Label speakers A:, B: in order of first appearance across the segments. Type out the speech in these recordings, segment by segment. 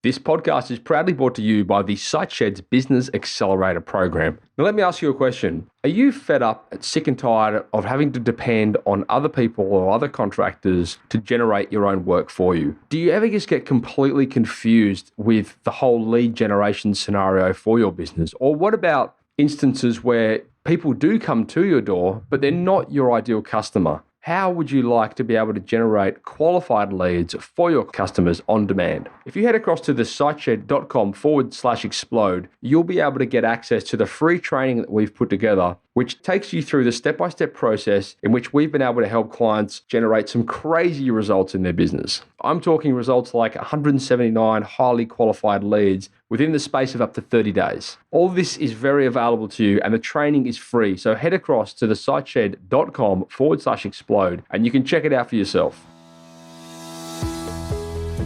A: This podcast is proudly brought to you by the SiteShed's Business Accelerator program. Now, let me ask you a question. Are you fed up, sick and tired of having to depend on other people or other contractors to generate your own work for you? Do you ever just get completely confused with the whole lead generation scenario for your business? Or what about instances where people do come to your door, but they're not your ideal customer? How would you like to be able to generate qualified leads for your customers on demand? If you head across to the siteshed.com/explode, you'll be able to get access to the free training that we've put together, which takes you through the step-by-step process in which we've been able to help clients generate some crazy results in their business. I'm talking results like 179 highly qualified leads within the space of up to 30 days. All this is very available to you and the training is free. So head across to the siteshed.com/explode and you can check it out for yourself.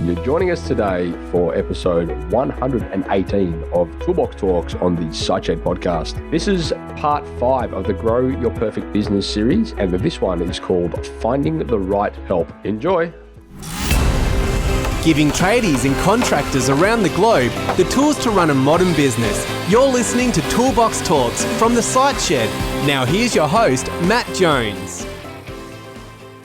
A: You're joining us today for episode 118 of Toolbox Talks on the SiteShed podcast. This is part 5 of the Grow Your Perfect Business series, and this one is called Finding the Right Help. Enjoy.
B: Giving tradies and contractors around the globe the tools to run a modern business. You're listening to Toolbox Talks from the SiteShed. Now here's your host, Matt Jones.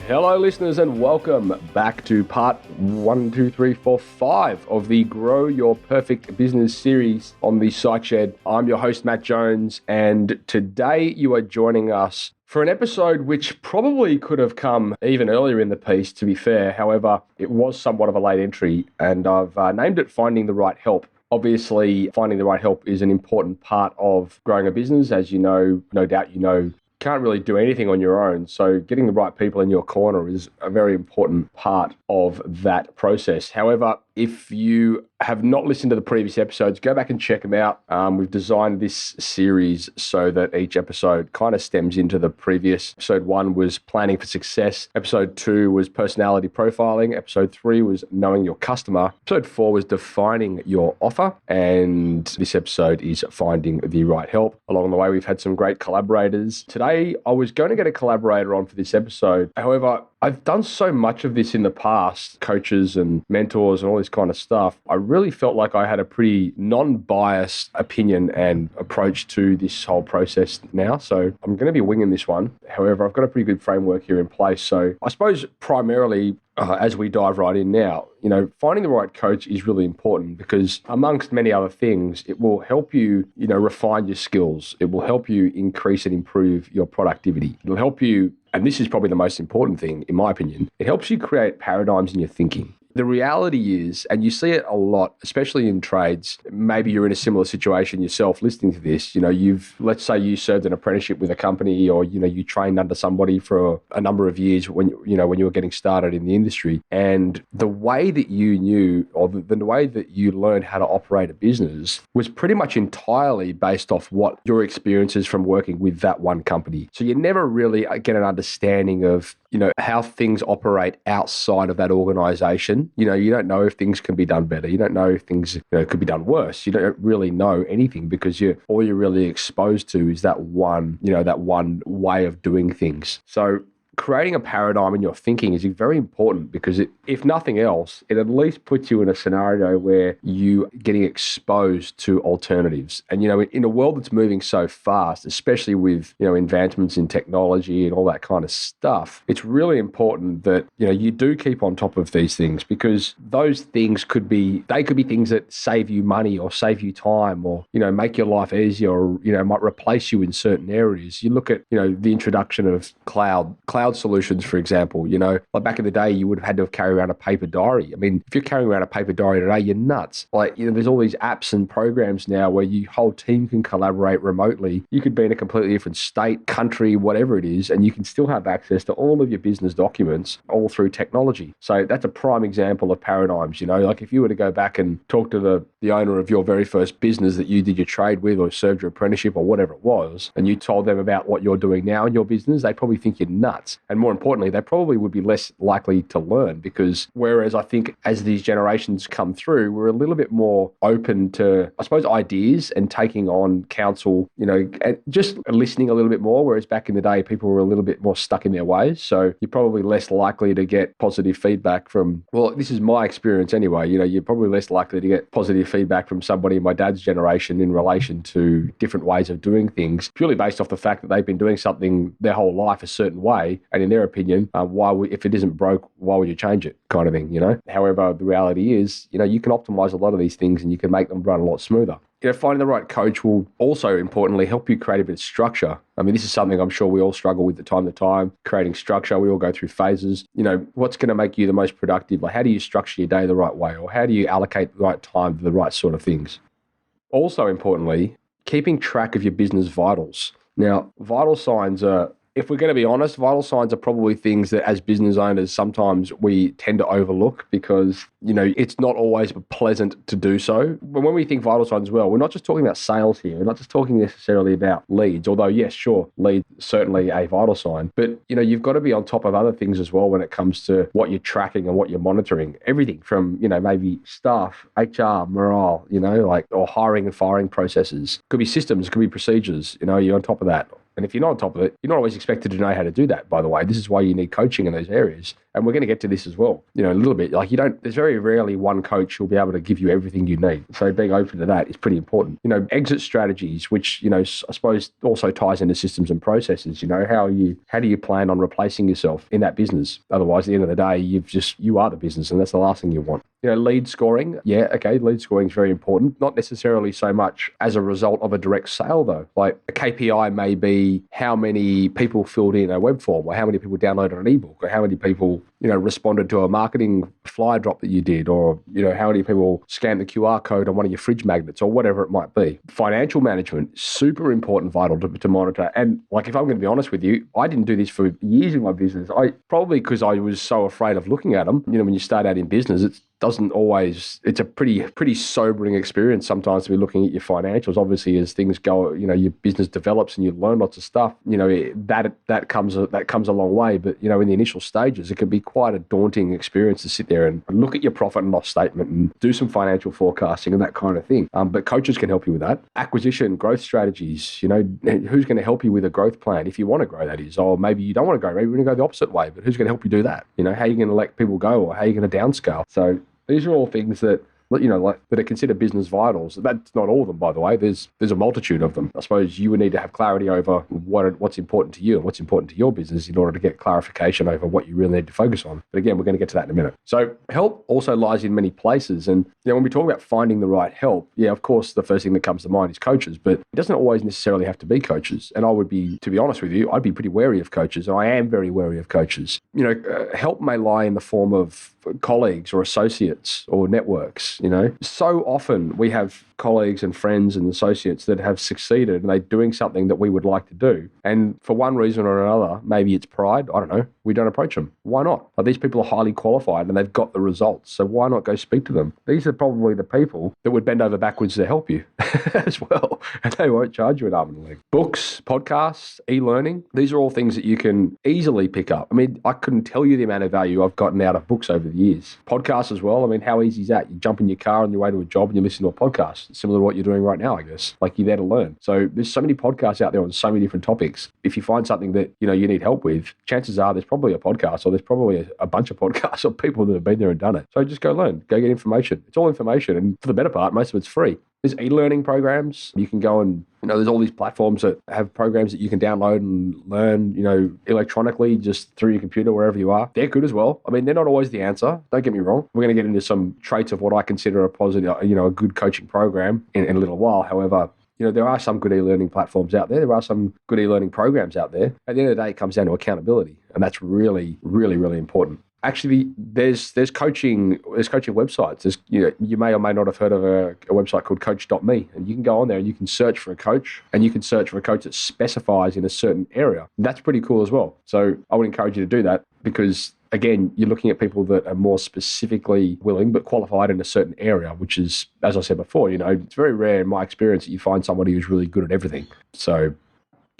A: Hello listeners and welcome back to part 5 of the Grow Your Perfect Business series on the SiteShed. I'm your host, Matt Jones, and today you are joining us for an episode which probably could have come even earlier in the piece, to be fair. However, it was somewhat of a late entry, and I've named it Finding the Right Help. Obviously, finding the right help is an important part of growing a business. As you know, no doubt you know, can't really do anything on your own. So getting the right people in your corner is a very important part of that process. However, if you have not listened to the previous episodes, go back and check them out. We've designed this series so that each episode kind of stems into the previous. Episode 1 was planning for success. Episode 2 was personality profiling. Episode 3 was knowing your customer. Episode 4 was defining your offer. And this episode is finding the right help. Along the way, we've had some great collaborators. Today, I was going to get a collaborator on for this episode. However, I've done so much of this in the past, coaches and mentors and all this kind of stuff. I really felt like I had a pretty non-biased opinion and approach to this whole process now. So I'm going to be winging this one. However, I've got a pretty good framework here in place. So I suppose primarily, as we dive right in now, finding the right coach is really important because amongst many other things, it will help you, refine your skills. It will help you increase and improve your productivity. It'll help you, and this is probably the most important thing, in my opinion, it helps you create paradigms in your thinking. The reality is, and you see it a lot, especially in trades, maybe you're in a similar situation yourself listening to this, let's say you served an apprenticeship with a company or, you trained under somebody for a number of years when you were getting started in the industry. And the way that you knew or the way that you learned how to operate a business was pretty much entirely based off what your experiences from working with that one company. So you never really get an understanding of, how things operate outside of that organization. You don't know if things can be done better. You don't know if things could be done worse. You don't really know anything because all you're really exposed to is that one way of doing things. So creating a paradigm in your thinking is very important because if nothing else, it at least puts you in a scenario where you getting exposed to alternatives. And, in a world that's moving so fast, especially with, advancements in technology and all that kind of stuff, it's really important that, you do keep on top of these things because those things could be things that save you money or save you time or, make your life easier or, might replace you in certain areas. You look at, the introduction of cloud solutions, for example, like back in the day, you would have had to carry around a paper diary. I mean, if you're carrying around a paper diary today, you're nuts. Like, there's all these apps and programs now where your whole team can collaborate remotely. You could be in a completely different state, country, whatever it is, and you can still have access to all of your business documents all through technology. So that's a prime example of paradigms, like if you were to go back and talk to the owner of your very first business that you did your trade with or served your apprenticeship or whatever it was, and you told them about what you're doing now in your business, they'd probably think you're nuts. things. And more importantly, they probably would be less likely to learn, because whereas I think as these generations come through, we're a little bit more open to, I suppose, ideas and taking on counsel, and just listening a little bit more, whereas back in the day, people were a little bit more stuck in their ways. So you're probably less likely to get positive feedback from, well, this is my experience anyway, you're probably less likely to get positive feedback from somebody in my dad's generation in relation to different ways of doing things, purely based off the fact that they've been doing something their whole life a certain way. And in their opinion, if it isn't broke, why would you change it, kind of thing, However, the reality is, you can optimize a lot of these things and you can make them run a lot smoother. Finding the right coach will also importantly help you create a bit of structure. I mean, this is something I'm sure we all struggle with from time to time, creating structure. We all go through phases. What's going to make you the most productive? Like, how do you structure your day the right way? Or how do you allocate the right time to the right sort of things? Also importantly, keeping track of your business vitals. Now, vital signs are, if we're going to be honest, vital signs are probably things that as business owners, sometimes we tend to overlook because, it's not always pleasant to do so. But when we think vital signs as well, we're not just talking about sales here. We're not just talking necessarily about leads, although yes, sure, leads certainly a vital sign. But, you've got to be on top of other things as well when it comes to what you're tracking and what you're monitoring. Everything from, maybe staff, HR, morale, or hiring and firing processes. Could be systems, could be procedures, you're on top of that. And if you're not on top of it, you're not always expected to know how to do that, by the way. This is why you need coaching in those areas. And we're going to get to this as well, a little bit. There's very rarely one coach who'll be able to give you everything you need. So being open to that is pretty important. Exit strategies, which, I suppose also ties into systems and processes. How do you plan on replacing yourself in that business? Otherwise, at the end of the day, you are the business, and that's the last thing you want. Lead scoring. Yeah, okay, lead scoring is very important. Not necessarily so much as a result of a direct sale, though. Like a KPI may be how many people filled in a web form, or how many people downloaded an ebook, or how many people, responded to a marketing flyer drop that you did, or, how many people scanned the QR code on one of your fridge magnets, or whatever it might be. Financial management, super important, vital to monitor. And if I'm going to be honest with you, I didn't do this for years in my business. Probably because I was so afraid of looking at them. When you start out in business, it's a pretty sobering experience sometimes to be looking at your financials. Obviously, as things go, your business develops and you learn lots of stuff, that comes a long way. But, in the initial stages, it can be quite a daunting experience to sit there and look at your profit and loss statement and do some financial forecasting and that kind of thing. But coaches can help you with that. Acquisition, growth strategies, who's going to help you with a growth plan if you want to grow, that is. Or maybe you don't want to grow, maybe you're going to go the opposite way, but who's going to help you do that? How are you going to let people go, or how are you going to downscale? So these are all things that that are considered business vitals. That's not all of them, by the way. There's a multitude of them. I suppose you would need to have clarity over what's important to you and what's important to your business in order to get clarification over what you really need to focus on. But again, we're going to get to that in a minute. So help also lies in many places. And when we talk about finding the right help, yeah, of course, the first thing that comes to mind is coaches, but it doesn't always necessarily have to be coaches. And I would be, to be honest with you, I'd be pretty wary of coaches. And I am very wary of coaches. Help may lie in the form of colleagues or associates or networks. So often we have colleagues and friends and associates that have succeeded and they're doing something that we would like to do. And for one reason or another, maybe it's pride, I don't know, we don't approach them. Why not? These people are highly qualified and they've got the results. So why not go speak to them? These are probably the people that would bend over backwards to help you as well. And they won't charge you an arm and a leg. Books, podcasts, e-learning, these are all things that you can easily pick up. I mean, I couldn't tell you the amount of value I've gotten out of books over the years. Podcasts as well. I mean, how easy is that? You jump in your car on your way to a job and you listen to a podcast. Similar to what you're doing right now, I guess. You're there to learn. So there's so many podcasts out there on so many different topics. If you find something that, you need help with, chances are there's probably a podcast or there's probably a bunch of podcasts of people that have been there and done it. So just go learn, go get information. It's all information. And for the better part, most of it's free. There's e-learning programs. You can go and, there's all these platforms that have programs that you can download and learn, electronically just through your computer, wherever you are. They're good as well. I mean, they're not always the answer. Don't get me wrong. We're going to get into some traits of what I consider a positive, a good coaching program in a little while. However, there are some good e-learning platforms out there. There are some good e-learning programs out there. At the end of the day, it comes down to accountability. And that's really, really, really important. Actually, there's coaching websites. There's, you may or may not have heard of a website called coach.me, and you can go on there and you can search for a coach, and you can search for a coach that specifies in a certain area. And that's pretty cool as well. So I would encourage you to do that because, again, you're looking at people that are more specifically willing but qualified in a certain area, which is, as I said before, it's very rare in my experience that you find somebody who's really good at everything. So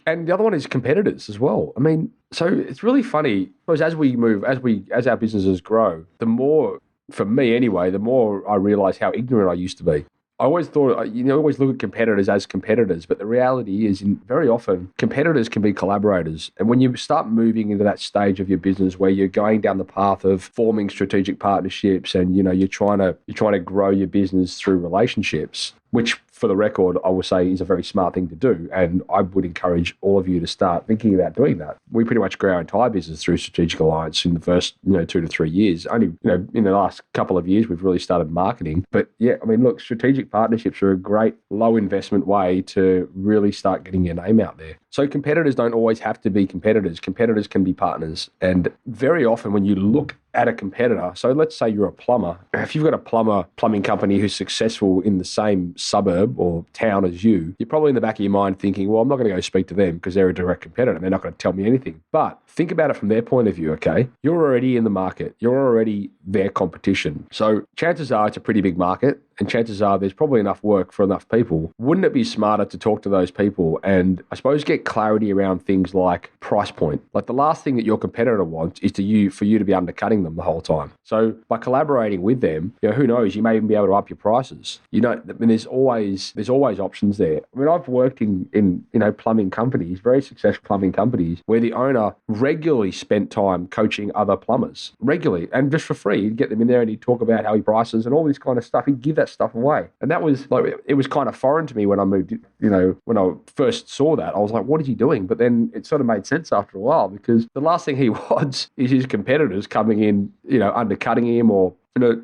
A: And the other one is competitors as well. I mean, so it's really funny because as our businesses grow, the more, for me anyway, the more I realize how ignorant I used to be. I always thought, always look at competitors as competitors, but the reality is very often competitors can be collaborators. And when you start moving into that stage of your business where you're going down the path of forming strategic partnerships and, you're trying to grow your business through relationships, which for the record, I will say is a very smart thing to do. And I would encourage all of you to start thinking about doing that. We pretty much grew our entire business through strategic alliance in the first, 2 to 3 years. Only, in the last couple of years, we've really started marketing. But yeah, I mean, look, strategic partnerships are a great low investment way to really start getting your name out there. So competitors don't always have to be competitors. Competitors can be partners. And very often when you look at a competitor, so let's say you're a plumber. If you've got a plumbing company who's successful in the same suburb or town as you, you're probably in the back of your mind thinking, well, I'm not going to go speak to them because they're a direct competitor and they're not going to tell me anything. But think about it from their point of view, okay? You're already in the market. You're already their competition. So chances are it's a pretty big market, and chances are there's probably enough work for enough people. Wouldn't it be smarter to talk to those people and I suppose get clarity around things like price point? Like the last thing that your competitor wants is for you to be undercutting them the whole time. So by collaborating with them, who knows, you may even be able to up your prices. There's always options there. I mean, I've worked in plumbing companies, very successful plumbing companies, where the owner regularly spent time coaching other plumbers, regularly, and just for free. He'd get them in there and he'd talk about how he prices and all this kind of stuff. He'd give that stuff away. And that was like, it was kind of foreign to me when I moved, when I first saw that. I was like, what is he doing? But then it sort of made sense after a while, because the last thing he wants is his competitors coming in, undercutting him, or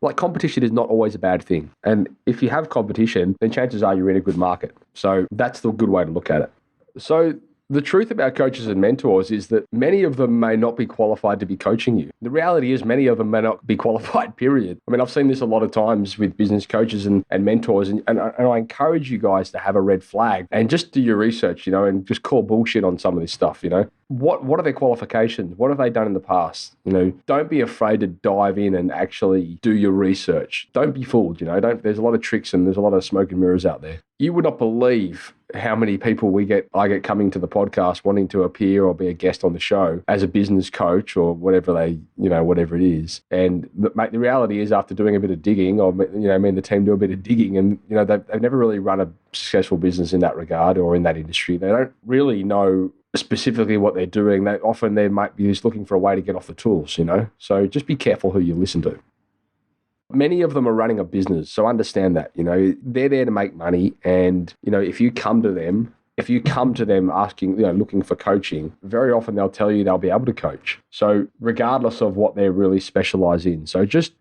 A: like competition is not always a bad thing. And if you have competition, then chances are you're in a good market. So that's the good way to look at it. So the truth about coaches and mentors is that many of them may not be qualified to be coaching you. The reality is many of them may not be qualified, period. I mean, I've seen this a lot of times with business coaches and mentors, and I encourage you guys to have a red flag and just do your research, and just call bullshit on some of this stuff, What are their qualifications? What have they done in the past? Don't be afraid to dive in and actually do your research. Don't be fooled, there's a lot of tricks and there's a lot of smoke and mirrors out there. You would not believe how many people I get coming to the podcast wanting to appear or be a guest on the show as a business coach or whatever whatever it is. And mate, the reality is, after doing a bit of digging, or me and the team do a bit of digging, and they've never really run a successful business in that regard or in that industry. They don't really know specifically what they're doing. They might be just looking for a way to get off the tools, So just be careful who you listen to. Many of them are running a business, so understand that, they're there to make money. And, if you come to them asking, looking for coaching, very often they'll tell you they'll be able to coach. So regardless of what they're really specialized in. So just,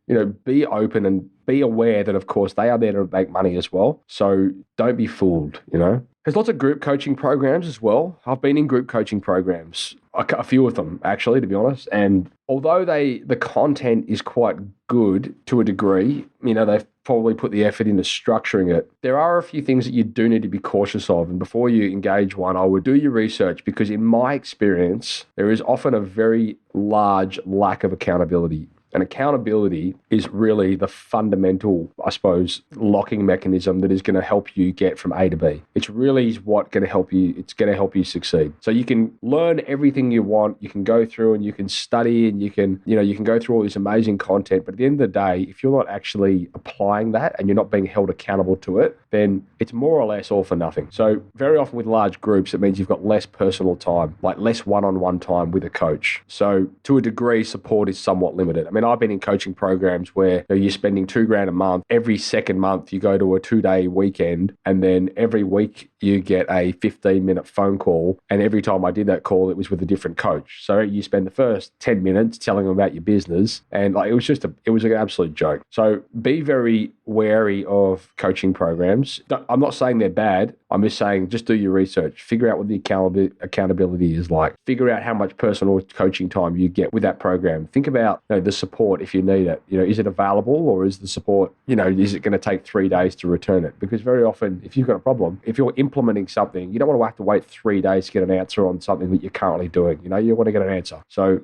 A: be open and be aware that, of course, they are there to make money as well. So don't be fooled, There's lots of group coaching programs as well. I've been in group coaching programs, a few of them actually, to be honest. And although the content is quite good to a degree, they've probably put the effort into structuring it, there are a few things that you do need to be cautious of. And before you engage one, I would do your research, because in my experience, there is often a very large lack of accountability. And accountability is really the fundamental, I suppose, locking mechanism that is going to help you get from A to B. It's really what going to help you. It's going to help you succeed. So you can learn everything you want. You can go through and you can study and you can go through all this amazing content. But at the end of the day, if you're not actually applying that and you're not being held accountable to it, then it's more or less all for nothing. So very often with large groups, it means you've got less personal time, like less one-on-one time with a coach. So to a degree, support is somewhat limited. I mean, I've been in coaching programs where you're spending $2,000 a month. Every second month, you go to a 2-day weekend, and then every week you get a 15-minute phone call. And every time I did that call, it was with a different coach. So you spend the first 10 minutes telling them about your business, and it was an absolute joke. So be very wary of coaching programs. I'm not saying they're bad. I'm just saying, just do your research. Figure out what the accountability is like. Figure out how much personal coaching time you get with that program. Think about the support if you need it. Is it available, or is the support, is it going to take 3 days to return it? Because very often, if you've got a problem, if you're implementing something, you don't want to have to wait 3 days to get an answer on something that you're currently doing. You want to get an answer. So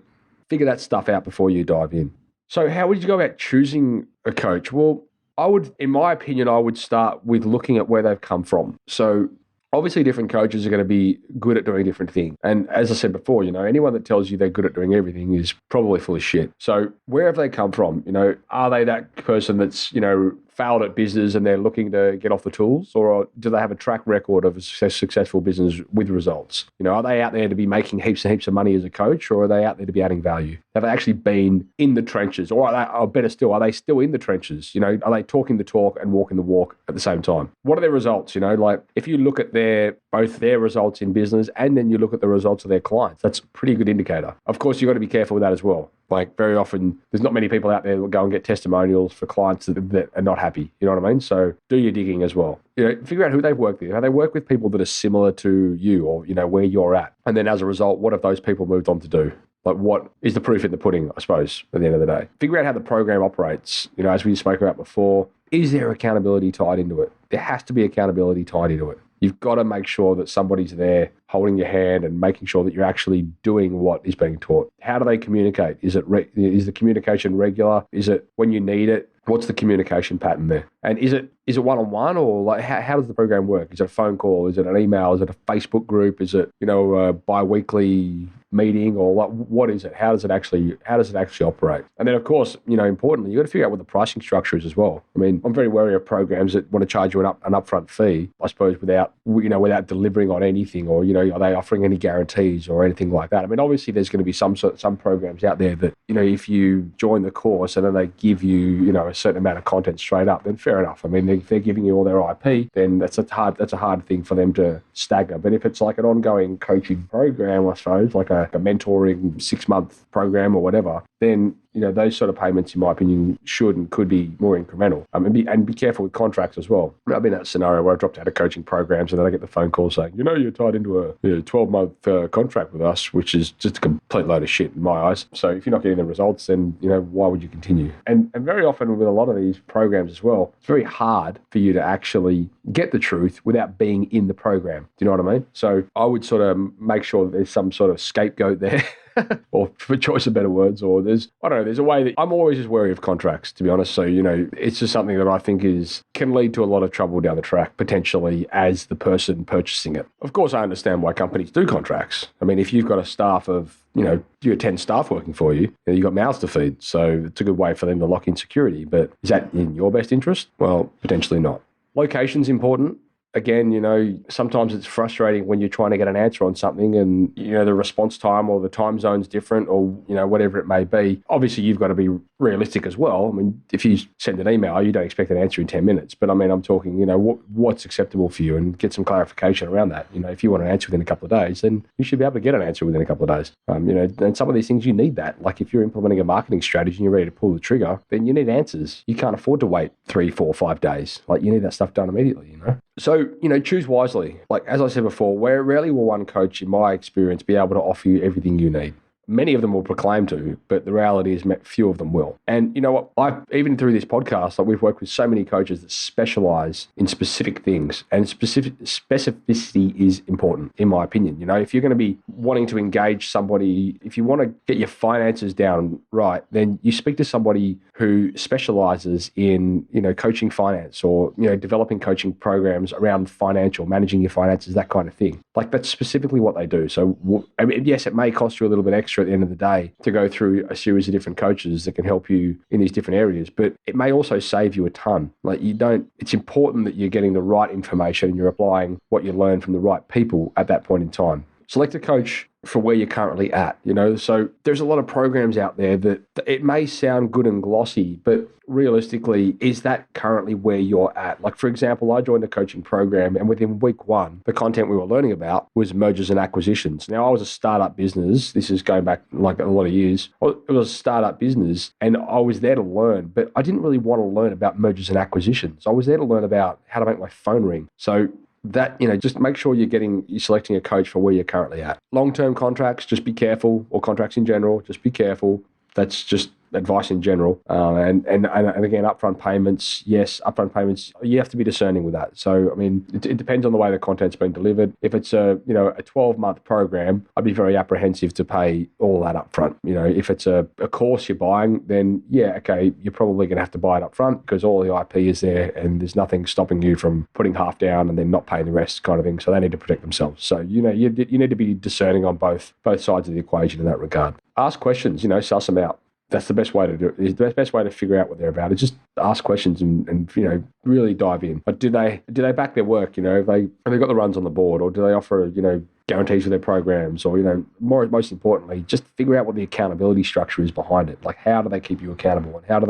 A: figure that stuff out before you dive in. So how would you go about choosing a coach? Well, in my opinion, I would start with looking at where they've come from. So Obviously, different coaches are going to be good at doing different things. And as I said before, anyone that tells you they're good at doing everything is probably full of shit. So where have they come from? Are they that person that's, failed at business and they're looking to get off the tools? Or do they have a track record of a successful business with results? Are they out there to be making heaps and heaps of money as a coach, or are they out there to be adding value? Have they actually been in the trenches? Or better still, are they still in the trenches? Are they talking the talk and walking the walk at the same time? What are their results? Like if you look at both their results in business and then you look at the results of their clients, that's a pretty good indicator. Of course, you've got to be careful with that as well. Like very often, there's not many people out there that will go and get testimonials for clients that are not happy. You know what I mean? So do your digging as well. Figure out who they've worked with. How they work with people that are similar to you or, where you're at. And then as a result, what have those people moved on to do? Like what is the proof in the pudding, I suppose, at the end of the day? Figure out how the program operates. As we spoke about before, is there accountability tied into it? There has to be accountability tied into it. You've got to make sure that somebody's there holding your hand and making sure that you're actually doing what is being taught. How do they communicate? Is the communication regular? Is it when you need it? What's the communication pattern there? And is it one-on-one, or like how does the program work? Is it a phone call? Is it an email? Is it a Facebook group? Is it a bi-weekly meeting, or what is it? How does it actually operate? And then of course, importantly, you got to figure out what the pricing structure is as well. I mean, I'm very wary of programs that want to charge you an upfront fee, I suppose, without delivering on anything, or are they offering any guarantees or anything like that? I mean, obviously there's going to be some programs out there that if you join the course and then they give you a certain amount of content straight up, then fair enough. I mean, if they're giving you all their IP, then that's a hard thing for them to stagger. But if it's like an ongoing coaching program, I suppose, like a mentoring 6-month program or whatever, then those sort of payments, in my opinion, should and could be more incremental. And be careful with contracts as well. I've been in that scenario where I dropped out of coaching programs and then I get the phone call saying, you're tied into a 12-month contract with us, which is just a complete load of shit in my eyes. So if you're not getting the results, then why would you continue? And very often with a lot of these programs as well, it's very hard for you to actually get the truth without being in the program. Do you know what I mean? So I would sort of make sure that there's some sort of scapegoat there. Or for choice of better words, or there's a way that I'm always just wary of contracts, to be honest. So, it's just something that I think can lead to a lot of trouble down the track, potentially, as the person purchasing it. Of course, I understand why companies do contracts. I mean, if you've got a staff of, you have 10 staff working for you, you've got mouths to feed. So it's a good way for them to lock in security. But is that in your best interest? Well, potentially not. Location's important. Again, sometimes it's frustrating when you're trying to get an answer on something and, the response time or the time zone's different or, whatever it may be. Obviously, you've got to be realistic as well. I mean, if you send an email, you don't expect an answer in 10 minutes. But I mean, I'm talking, what's acceptable for you and get some clarification around that. If you want an answer within a couple of days, then you should be able to get an answer within a couple of days. And some of these things you need that. Like if you're implementing a marketing strategy and you're ready to pull the trigger, then you need answers. You can't afford to wait 3, 4, 5 days. Like you need that stuff done immediately, So, choose wisely. Like, as I said before, rarely will one coach, in my experience, be able to offer you everything you need. Many of them will proclaim to, but the reality is few of them will. And you know what? Even through this podcast, we've worked with so many coaches that specialize in specific things, and specificity is important, in my opinion. If you're going to be wanting to engage somebody, if you want to get your finances down right, then you speak to somebody who specializes in, coaching finance or, developing coaching programs around managing your finances, that kind of thing. Like that's specifically what they do. So, yes, it may cost you a little bit extra at the end of the day to go through a series of different coaches that can help you in these different areas, but it may also save you a ton. It's important that you're getting the right information and you're applying what you learn from the right people at that point in time. Select a coach for where you're currently at, So there's a lot of programs out there that it may sound good and glossy, but realistically, is that currently where you're at? Like, for example, I joined a coaching program and within week 1, the content we were learning about was mergers and acquisitions. Now, I was a startup business. This is going back like a lot of years. It was a startup business and I was there to learn, but I didn't really want to learn about mergers and acquisitions. I was there to learn about how to make my phone ring. So that, just make sure you're selecting a coach for where you're currently at. Long-term contracts, just be careful, or contracts in general, just be careful. That's just advice in general. And again, upfront payments, yes, upfront payments, you have to be discerning with that. So, I mean, it depends on the way the content's been delivered. If it's a 12-month program, I'd be very apprehensive to pay all that upfront. If it's a course you're buying, then yeah, okay, you're probably going to have to buy it upfront because all the IP is there and there's nothing stopping you from putting half down and then not paying the rest kind of thing. So they need to protect themselves. So, you need to be discerning on both sides of the equation in that regard. Ask questions, suss them out. That's the best way to do it. The best way to figure out what they're about is just ask questions and really dive in. But do they back their work? Have they got the runs on the board, or do they offer guarantees for their programs, or most importantly, just figure out what the accountability structure is behind it. Like, how do they keep you accountable, and how do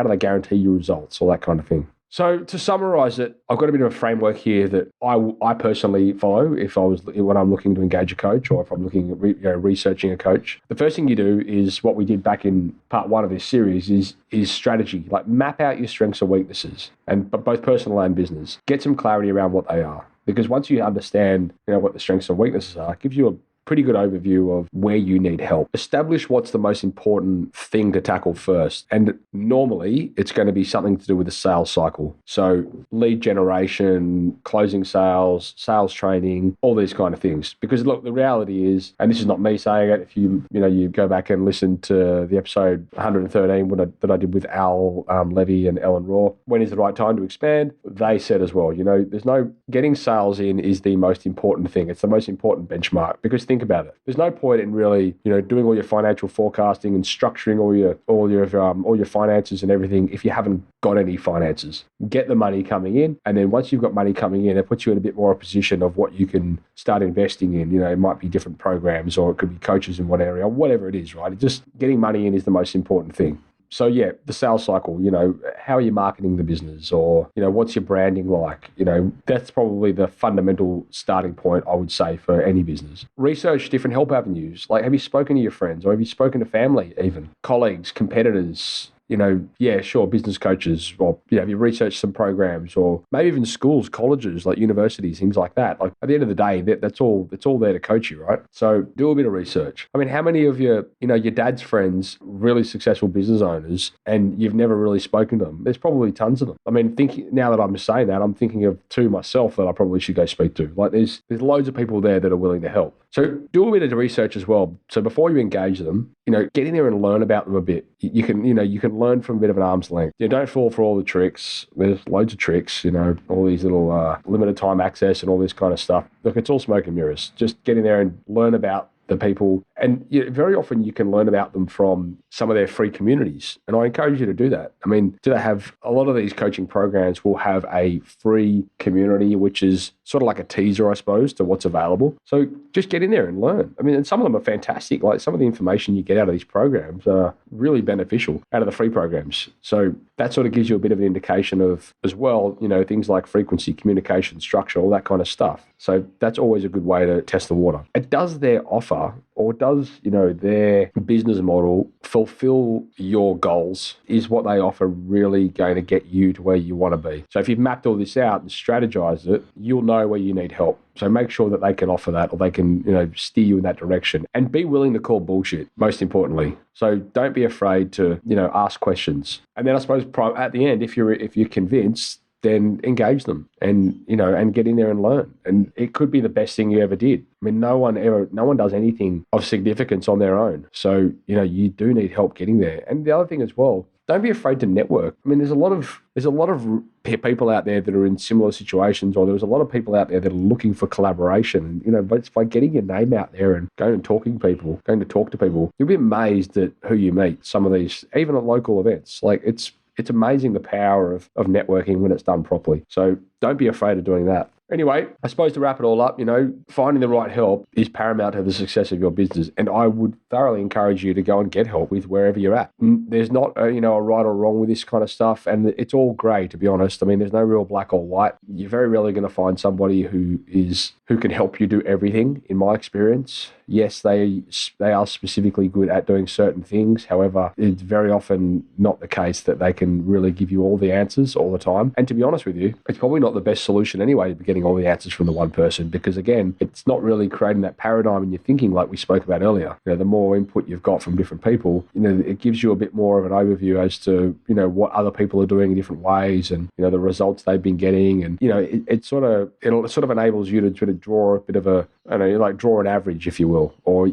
A: they guarantee you results, all that kind of thing. So to summarize it, I've got a bit of a framework here that I personally follow when I'm looking to engage a coach, or if I'm looking at researching a coach. The first thing you do is what we did back in part 1 of this series is strategy. Like, map out your strengths and weaknesses, but both personal and business. Get some clarity around what they are, because once you understand what the strengths and weaknesses are, it gives you a pretty good overview of where you need help. Establish what's the most important thing to tackle first. And normally it's going to be something to do with the sales cycle. So lead generation, closing sales, sales training, all these kind of things. Because look, the reality is, and this is not me saying it, if you go back and listen to the episode 113 that I did with Al Levy and Ellen Raw, when is the right time to expand? They said as well, getting sales in is the most important thing. It's the most important benchmark, because think about it. There's no point in really, doing all your financial forecasting and structuring all your finances and everything if you haven't got any finances. Get the money coming in, and then once you've got money coming in, it puts you in a bit more a position of what you can start investing in. It might be different programs, or it could be coaches in one area, whatever it is, right? Just getting money in is the most important thing. So yeah, the sales cycle, how are you marketing the business, or, what's your branding like? That's probably the fundamental starting point, I would say, for any business. Research different help avenues. Like, have you spoken to your friends, or have you spoken to family, even colleagues, competitors? Business coaches, or, have you researched some programs, or maybe even schools, colleges, like universities, things like that. Like, at the end of the day, that's all there to coach you, right? So do a bit of research. I mean, how many of your dad's friends, really successful business owners, and you've never really spoken to them? There's probably tons of them. I mean, now that I'm saying that, I'm thinking of two myself that I probably should go speak to. Like, there's loads of people there that are willing to help. So do a bit of research as well. So before you engage them, get in there and learn about them a bit. You can learn from a bit of an arm's length. Don't fall for all the tricks. There's loads of tricks, all these little limited time access and all this kind of stuff. Look, it's all smoke and mirrors. Just get in there and learn about the people. And very often you can learn about them from some of their free communities. And I encourage you to do that. I mean, a lot of these coaching programs will have a free community, which is sort of like a teaser, I suppose, to what's available. So just get in there and learn. I mean, and some of them are fantastic. Like, some of the information you get out of these programs are really beneficial out of the free programs. So that sort of gives you a bit of an indication of, as well, things like frequency, communication, structure, all that kind of stuff. So that's always a good way to test the water. Does their offer, or does their business model fulfill your goals? Is what they offer really going to get you to where you want to be? So if you've mapped all this out and strategized it, you'll know where you need help. So make sure that they can offer that, or they can, steer you in that direction, and be willing to call bullshit, most importantly. So don't be afraid to, ask questions. And then I suppose at the end, if you're convinced, then engage them and get in there and learn. And it could be the best thing you ever did. I mean, no one does anything of significance on their own. So, you do need help getting there. And the other thing as well, don't be afraid to network. I mean, there's a lot of people out there that are in similar situations, or there's a lot of people out there that are looking for collaboration. But it's by getting your name out there and going to talk to people, you'll be amazed at who you meet. Some of these, even at local events, like it's amazing the power of networking when it's done properly. So don't be afraid of doing that. Anyway, I suppose to wrap it all up, finding the right help is paramount to the success of your business. And I would thoroughly encourage you to go and get help with wherever you're at. There's not a right or wrong with this kind of stuff. And it's all grey, to be honest. I mean, there's no real black or white. You're very rarely going to find somebody who can help you do everything, in my experience. yes, they are specifically good at doing certain things. However, it's very often not the case that they can really give you all the answers all the time. And to be honest with you, it's probably not the best solution anyway to be getting all the answers from the one person, because again, it's not really creating that paradigm in your thinking like we spoke about earlier. The more input you've got from different people, it gives you a bit more of an overview as to, what other people are doing in different ways and, the results they've been getting. And, it sort of enables you to sort of draw a bit of a, draw an average, if you will, or,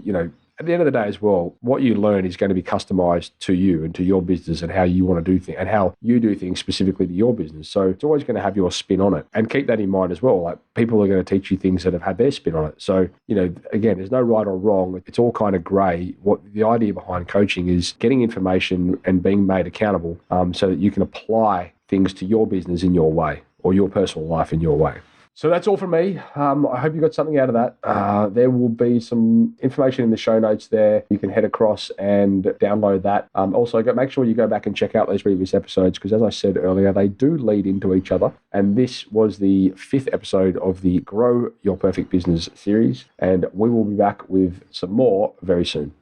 A: at the end of the day as well, what you learn is going to be customized to you and to your business and how you want to do things and how you do things specifically to your business. So it's always going to have your spin on it. And keep that in mind as well. Like, people are going to teach you things that have had their spin on it. So, again, there's no right or wrong. It's all kind of gray. What the idea behind coaching is getting information and being made accountable so that you can apply things to your business in your way or your personal life in your way. So that's all from me. I hope you got something out of that. There will be some information in the show notes there. You can head across and download that. Also, make sure you go back and check out those previous episodes because, as I said earlier, they do lead into each other. And this was the 5th episode of the Grow Your Perfect Business series. And we will be back with some more very soon.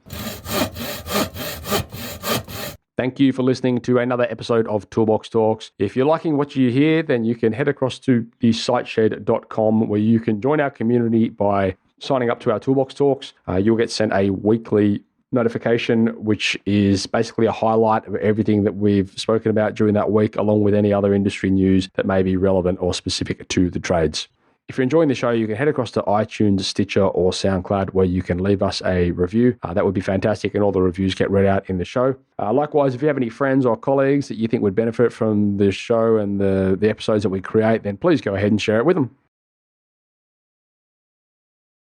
A: Thank you for listening to another episode of Toolbox Talks. If you're liking what you hear, then you can head across to the siteshed.com where you can join our community by signing up to our Toolbox Talks. You'll get sent a weekly notification, which is basically a highlight of everything that we've spoken about during that week, along with any other industry news that may be relevant or specific to the trades. If you're enjoying the show, you can head across to iTunes, Stitcher, or SoundCloud, where you can leave us a review. That would be fantastic, and all the reviews get read out in the show. Likewise, if you have any friends or colleagues that you think would benefit from the show and the episodes that we create, then please go ahead and share it with them.